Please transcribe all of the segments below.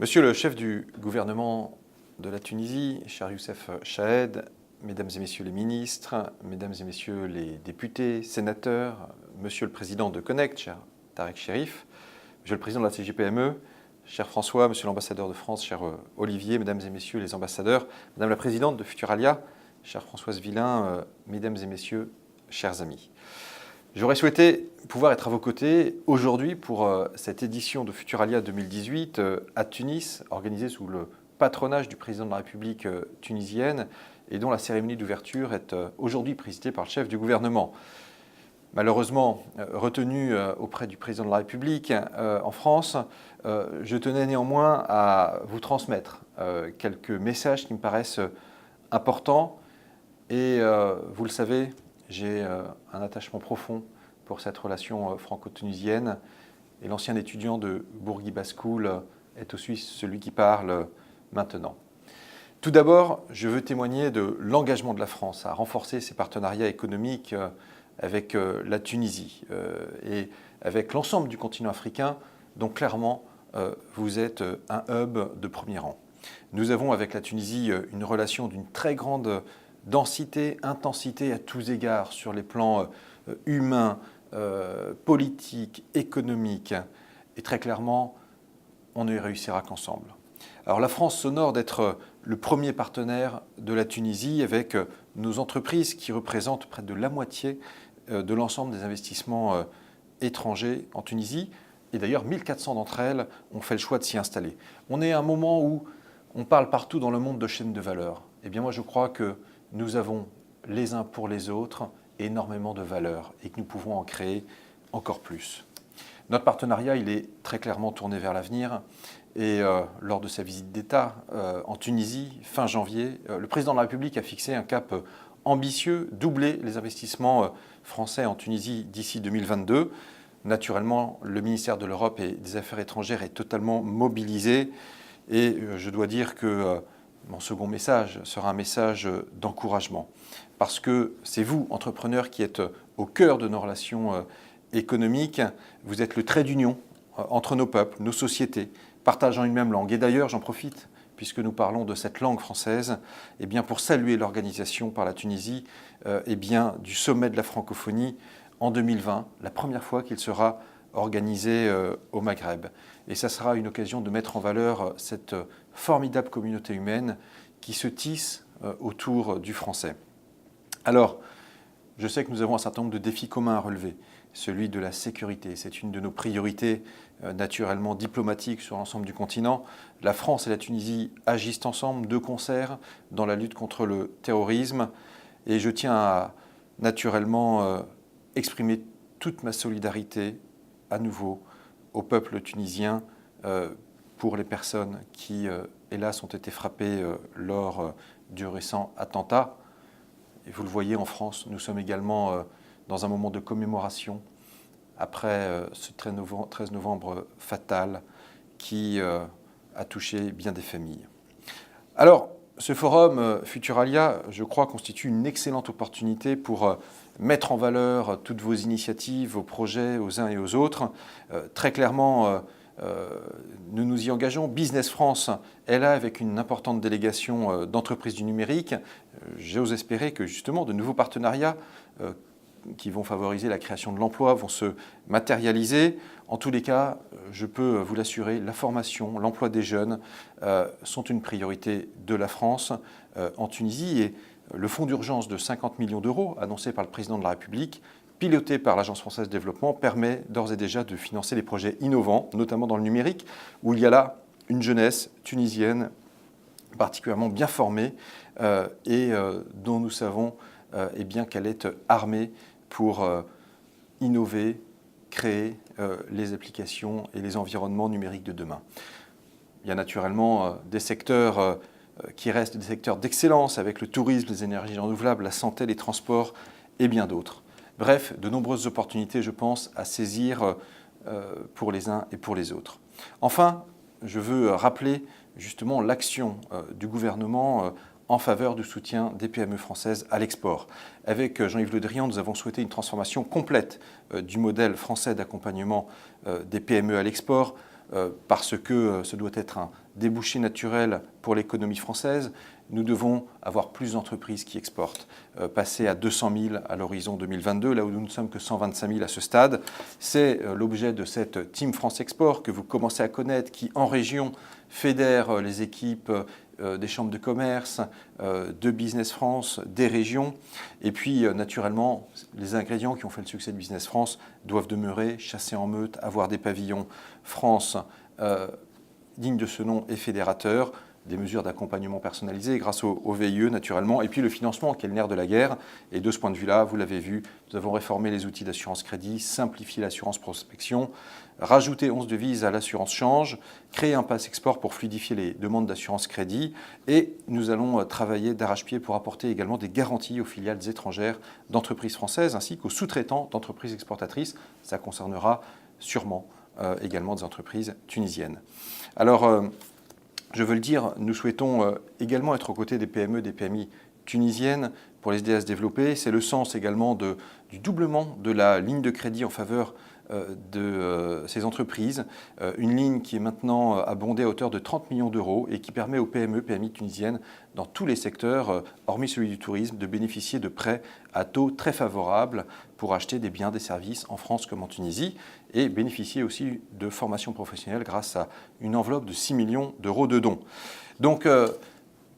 Monsieur le chef du gouvernement de la Tunisie, cher Youssef Chahed, mesdames et messieurs les ministres, mesdames et messieurs les députés, sénateurs, monsieur le président de Connect, cher Tarek Chérif, monsieur le président de la CGPME, cher François, monsieur l'ambassadeur de France, cher Olivier, mesdames et messieurs les ambassadeurs, madame la présidente de Futuralia, chère Françoise Villain, mesdames et messieurs, chers amis. J'aurais souhaité pouvoir être à vos côtés aujourd'hui pour cette édition de Futuralia 2018 à Tunis, organisée sous le patronage du président de la République tunisienne et dont la cérémonie d'ouverture est aujourd'hui présidée par le chef du gouvernement. Malheureusement retenu auprès du président de la République en France, je tenais néanmoins à vous transmettre quelques messages qui me paraissent importants et vous le savez, j'ai un attachement profond pour cette relation franco-tunisienne et l'ancien étudiant de Bourguiba School est aussi celui qui parle maintenant. Tout d'abord, je veux témoigner de l'engagement de la France à renforcer ses partenariats économiques avec la Tunisie et avec l'ensemble du continent africain, dont clairement vous êtes un hub de premier rang. Nous avons avec la Tunisie une relation d'une très grande densité, intensité à tous égards sur les plans humains, politiques, économiques. Et très clairement, on ne réussira qu'ensemble. Alors la France s'honore d'être le premier partenaire de la Tunisie avec nos entreprises qui représentent près de la moitié de l'ensemble des investissements étrangers en Tunisie. Et d'ailleurs, 1400 d'entre elles ont fait le choix de s'y installer. On est à un moment où on parle partout dans le monde de chaînes de valeur. Eh bien moi, je crois que nous avons les uns pour les autres énormément de valeur et que nous pouvons en créer encore plus. Notre partenariat, il est très clairement tourné vers l'avenir et lors de sa visite d'État en Tunisie, fin janvier, le président de la République a fixé un cap ambitieux, doubler les investissements français en Tunisie d'ici 2022. Naturellement, le ministère de l'Europe et des Affaires étrangères est totalement mobilisé et je dois dire que mon second message sera un message d'encouragement parce que c'est vous, entrepreneurs, qui êtes au cœur de nos relations économiques. Vous êtes le trait d'union entre nos peuples, nos sociétés, partageant une même langue. Et d'ailleurs, j'en profite, puisque nous parlons de cette langue française, eh bien pour saluer l'organisation par la Tunisie eh bien, du sommet de la francophonie en 2020, la première fois qu'il sera organisé au Maghreb. Et ça sera une occasion de mettre en valeur cette formidable communauté humaine qui se tisse autour du français. Alors, je sais que nous avons un certain nombre de défis communs à relever. Celui de la sécurité, c'est une de nos priorités naturellement diplomatiques sur l'ensemble du continent. La France et la Tunisie agissent ensemble de concert dans la lutte contre le terrorisme. Et je tiens à naturellement exprimer toute ma solidarité à nouveau au peuple tunisien pour les personnes qui, hélas, ont été frappées lors du récent attentat. Et vous le voyez, en France, nous sommes également dans un moment de commémoration après ce 13 novembre fatal qui a touché bien des familles. Alors, ce forum Futuralia, je crois, constitue une excellente opportunité pour mettre en valeur toutes vos initiatives, vos projets aux uns et aux autres. Très clairement, nous nous y engageons. Business France est là avec une importante délégation d'entreprises du numérique. J'ose espérer que justement de nouveaux partenariats qui vont favoriser la création de l'emploi vont se matérialiser. En tous les cas, je peux vous l'assurer, la formation, l'emploi des jeunes sont une priorité de la France en Tunisie. Et le fonds d'urgence de 50 millions d'euros annoncé par le président de la République, piloté par l'Agence française de développement, permet d'ores et déjà de financer des projets innovants, notamment dans le numérique, où il y a là une jeunesse tunisienne particulièrement bien formée et dont nous savons eh bien, qu'elle est armée pour innover, créer les applications et les environnements numériques de demain. Il y a naturellement des secteurs qui restent des secteurs d'excellence avec le tourisme, les énergies renouvelables, la santé, les transports et bien d'autres. Bref, de nombreuses opportunités, je pense, à saisir pour les uns et pour les autres. Enfin, je veux rappeler justement l'action du gouvernement en faveur du soutien des PME françaises à l'export. Avec Jean-Yves Le Drian, nous avons souhaité une transformation complète du modèle français d'accompagnement des PME à l'export parce que ce doit être un débouché naturel pour l'économie française. Nous devons avoir plus d'entreprises qui exportent, passer à 200 000 à l'horizon 2022, là où nous ne sommes que 125 000 à ce stade. C'est l'objet de cette Team France Export que vous commencez à connaître, qui en région fédère les équipes des chambres de commerce, de Business France, des régions. Et puis, naturellement, les ingrédients qui ont fait le succès de Business France doivent demeurer, chasser en meute, avoir des pavillons France dignes de ce nom et fédérateurs, des mesures d'accompagnement personnalisées grâce au VIE naturellement, et puis le financement qui est le nerf de la guerre. Et de ce point de vue-là, vous l'avez vu, nous avons réformé les outils d'assurance crédit, simplifié l'assurance prospection, rajouté 11 devises à l'assurance change, créé un pass export pour fluidifier les demandes d'assurance crédit, et nous allons travailler d'arrache-pied pour apporter également des garanties aux filiales étrangères d'entreprises françaises ainsi qu'aux sous-traitants d'entreprises exportatrices. Ça concernera sûrement également des entreprises tunisiennes. Alors, je veux le dire, nous souhaitons également être aux côtés des PME, des PMI tunisiennes pour les aider à se développer. C'est le sens également du doublement de la ligne de crédit en faveur de ces entreprises. Une ligne qui est maintenant abondée à hauteur de 30 millions d'euros et qui permet aux PME, PMI tunisiennes dans tous les secteurs, hormis celui du tourisme, de bénéficier de prêts à taux très favorables pour acheter des biens, des services en France comme en Tunisie et bénéficier aussi de formation professionnelle grâce à une enveloppe de 6 millions d'euros de dons. Donc,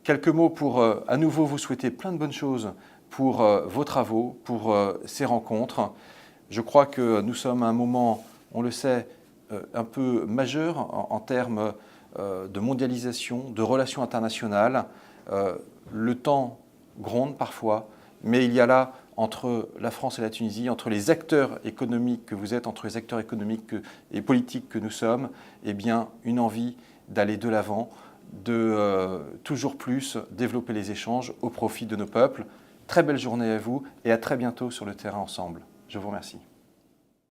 quelques mots pour à nouveau vous souhaiter plein de bonnes choses pour vos travaux, pour ces rencontres. Je crois que nous sommes à un moment, on le sait, un peu majeur en termes de mondialisation, de relations internationales. Le temps gronde parfois, mais il y a là, entre la France et la Tunisie, entre les acteurs économiques que vous êtes, entre les acteurs économiques et politiques que nous sommes, eh bien, une envie d'aller de l'avant, de toujours plus développer les échanges au profit de nos peuples. Très belle journée à vous et à très bientôt sur le terrain ensemble. Je vous remercie.